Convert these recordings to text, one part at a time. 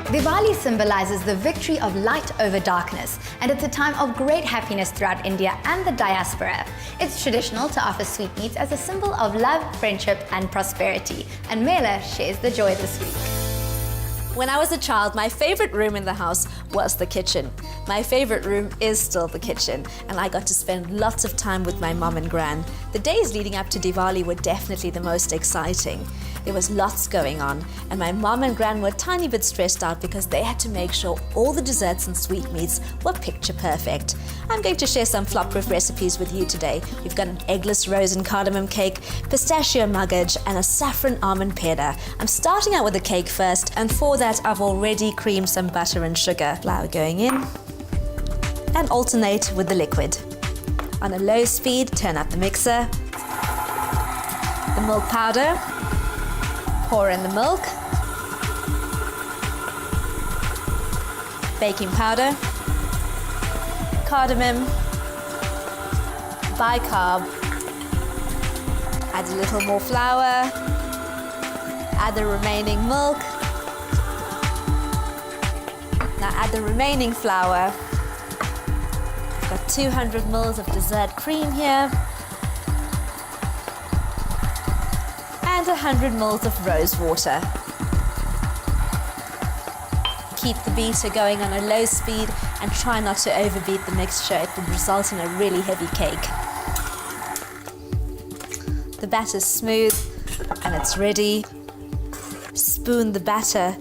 Diwali symbolizes the victory of light over darkness, and it's a time of great happiness throughout India and the diaspora. It's traditional to offer sweetmeats as a symbol of love, friendship, and prosperity, and Mela shares the joy this week. When I was a child, my favorite room in the house was the kitchen. My favorite room is still the kitchen, and I got to spend lots of time with my mom and gran. The days leading up to Diwali were definitely the most exciting. There was lots going on, and my mom and gran were a tiny bit stressed out because they had to make sure all the desserts and sweetmeats were picture perfect. I'm going to share some flop-proof recipes with you today. We've got an eggless rose and cardamom cake, pistachio muggage, and a saffron almond peda. I'm starting out with the cake first, and for that I've already creamed some butter and sugar. Flour going in, and alternate with the liquid. On a low speed, turn up the mixer, the milk powder, pour in the milk, baking powder, cardamom, bicarb, add a little more flour, add the remaining milk. Now add the remaining flour. I've got 200 ml of dessert cream here, and 100 ml of rose water. Keep the beater going on a low speed and try not to overbeat the mixture. It would result in a really heavy cake. The batter's smooth and it's ready. Spoon the batter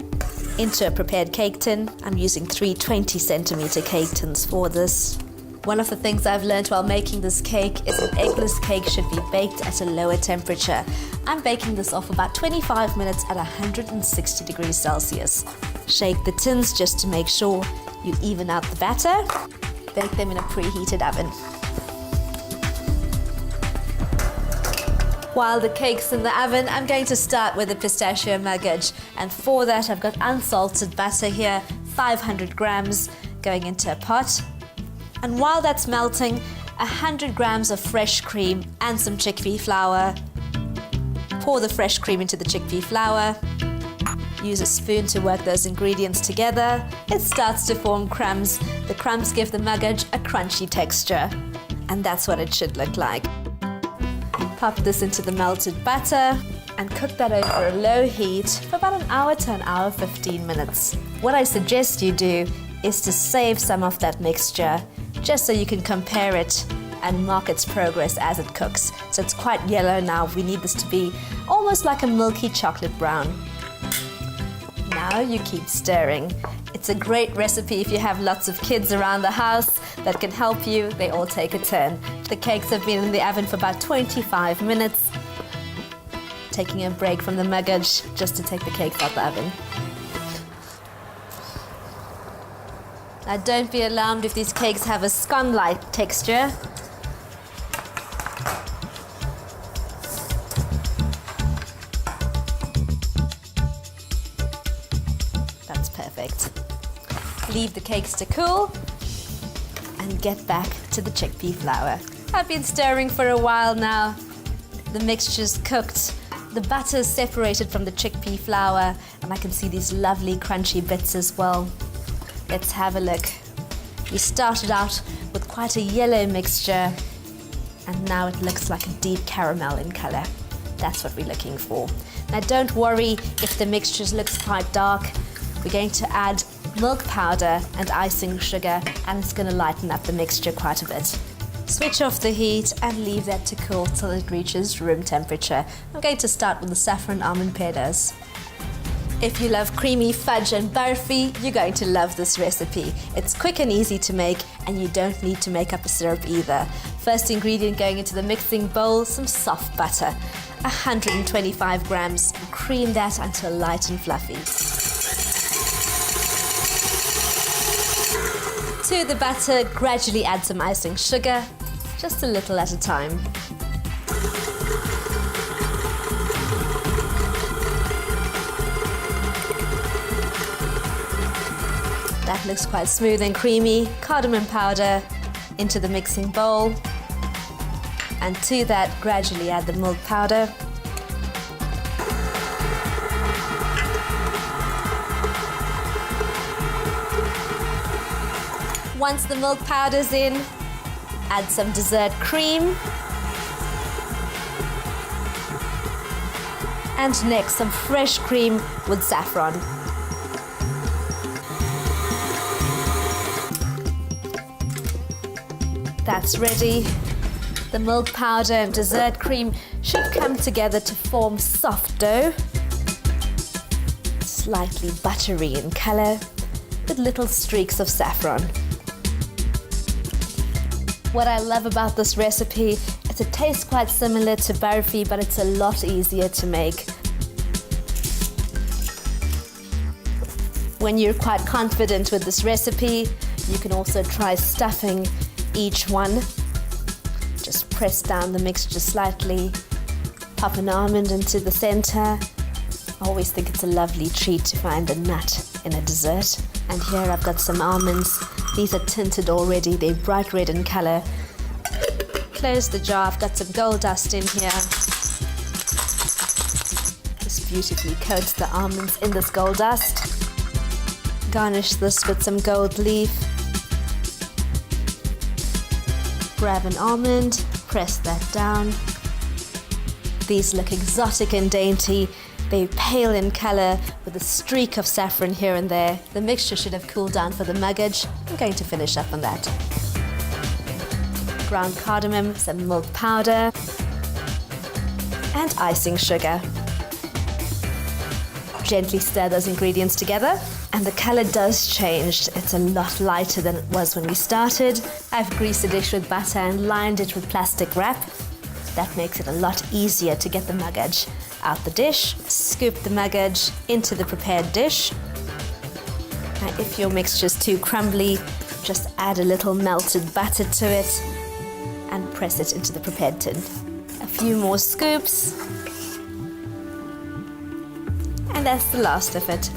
into a prepared cake tin. I'm using 3 20-centimeter cake tins for this. One of the things I've learned while making this cake is an eggless cake should be baked at a lower temperature. I'm baking this off about 25 minutes at 160 degrees Celsius. Shake the tins just to make sure you even out the batter. Bake them in a preheated oven. While the cake's in the oven, I'm going to start with the pistachio muggage. And for that, I've got unsalted butter here, 500 grams, going into a pot. And while that's melting, 100 grams of fresh cream and some chickpea flour. Pour the fresh cream into the chickpea flour. Use a spoon to work those ingredients together. It starts to form crumbs. The crumbs give the muggage a crunchy texture. And that's what it should look like. Pop this into the melted butter and cook that over a low heat for about an hour to an hour 15 minutes. What I suggest you do is to save some of that mixture just so you can compare it and mark its progress as it cooks. So it's quite yellow now. We need this to be almost like a milky chocolate brown. Now you keep stirring. It's a great recipe if you have lots of kids around the house that can help you. They all take a turn. The cakes have been in the oven for about 25 minutes. Taking a break from the muggage just to take the cakes out the oven. Now don't be alarmed if these cakes have a scone-like texture. That's perfect. Leave the cakes to cool and get back to the chickpea flour. I've been stirring for a while now. The mixture's cooked. The butter is separated from the chickpea flour, and I can see these lovely crunchy bits as well. Let's have a look. We started out with quite a yellow mixture, and now it looks like a deep caramel in color. That's what we're looking for. Now don't worry if the mixture looks quite dark. We're going to add milk powder and icing sugar, and it's going to lighten up the mixture quite a bit. Switch off the heat and leave that to cool till it reaches room temperature. I'm going to start with the saffron almond pedas. If you love creamy fudge and barfi, you're going to love this recipe. It's quick and easy to make, and you don't need to make up a syrup either. First ingredient going into the mixing bowl, some soft butter. 125 grams, cream that until light and fluffy. To the batter, gradually add some icing sugar, just a little at a time. That looks quite smooth and creamy. Cardamom powder into the mixing bowl. And to that, gradually add the milk powder. Once the milk powder's in, add some dessert cream. And next, some fresh cream with saffron. That's ready. The milk powder and dessert cream should come together to form soft dough. Slightly buttery in color, with little streaks of saffron. What I love about this recipe is it tastes quite similar to barfi, but it's a lot easier to make. When you're quite confident with this recipe, you can also try stuffing each one. Just press down the mixture slightly, pop an almond into the center. I always think it's a lovely treat to find a nut in a dessert. And here I've got some almonds. These are tinted already, they're bright red in color. Close the jar, I've got some gold dust in here. Just beautifully coats the almonds in this gold dust. Garnish this with some gold leaf. Grab an almond, press that down. These look exotic and dainty. They're pale in color with a streak of saffron here and there. The mixture should have cooled down for the muggage. I'm going to finish up on that. Ground cardamom, some milk powder, and icing sugar. Gently stir those ingredients together. And the color does change. It's a lot lighter than it was when we started. I've greased the dish with butter and lined it with plastic wrap. That makes it a lot easier to get the muggage out the dish. Scoop the muggage into the prepared dish. Now, if your mixture is too crumbly, just add a little melted butter to it and press it into the prepared tin. A few more scoops. And that's the last of it.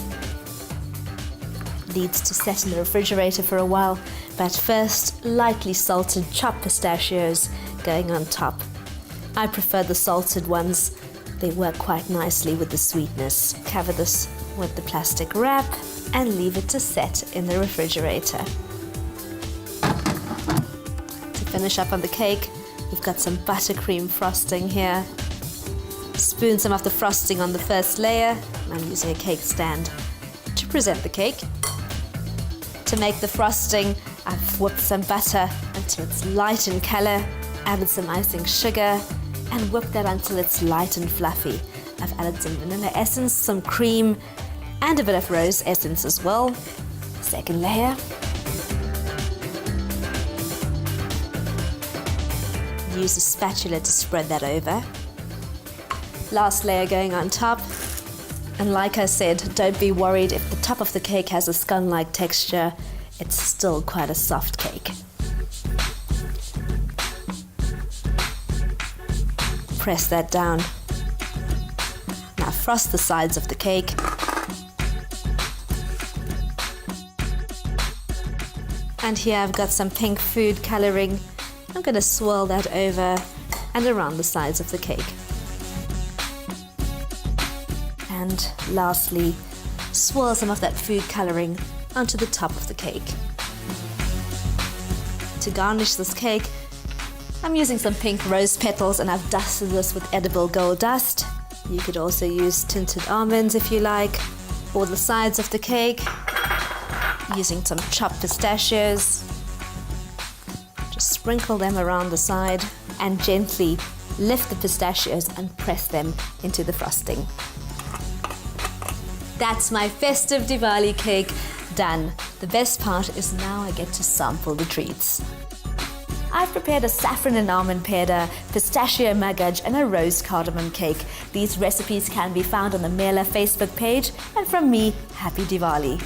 Needs to set in the refrigerator for a while, but first lightly salted chopped pistachios going on top. I prefer the salted ones. They work quite nicely with the sweetness. Cover this with the plastic wrap and leave it to set in the refrigerator. To finish up on the cake, we've got some buttercream frosting here. Spoon some of the frosting on the first layer. I'm using a cake stand to present the cake. To make the frosting, I've whipped some butter until it's light in color, added some icing sugar, and whipped that until it's light and fluffy. I've added some vanilla essence, some cream, and a bit of rose essence as well. Second layer. Use a spatula to spread that over. Last layer going on top. And like I said, don't be worried if the top of the cake has a scone-like texture. It's still quite a soft cake. Press that down. Now frost the sides of the cake. And here I've got some pink food coloring. I'm going to swirl that over and around the sides of the cake. And lastly, swirl some of that food coloring onto the top of the cake. To garnish this cake, I'm using some pink rose petals and I've dusted this with edible gold dust. You could also use tinted almonds if you like, or the sides of the cake, using some chopped pistachios. Just sprinkle them around the side and gently lift the pistachios and press them into the frosting. That's my festive Diwali cake done. The best part is now I get to sample the treats. I've prepared a saffron and almond peda, pistachio muggage and a rose cardamom cake. These recipes can be found on the Mela Facebook page, and from me, happy Diwali.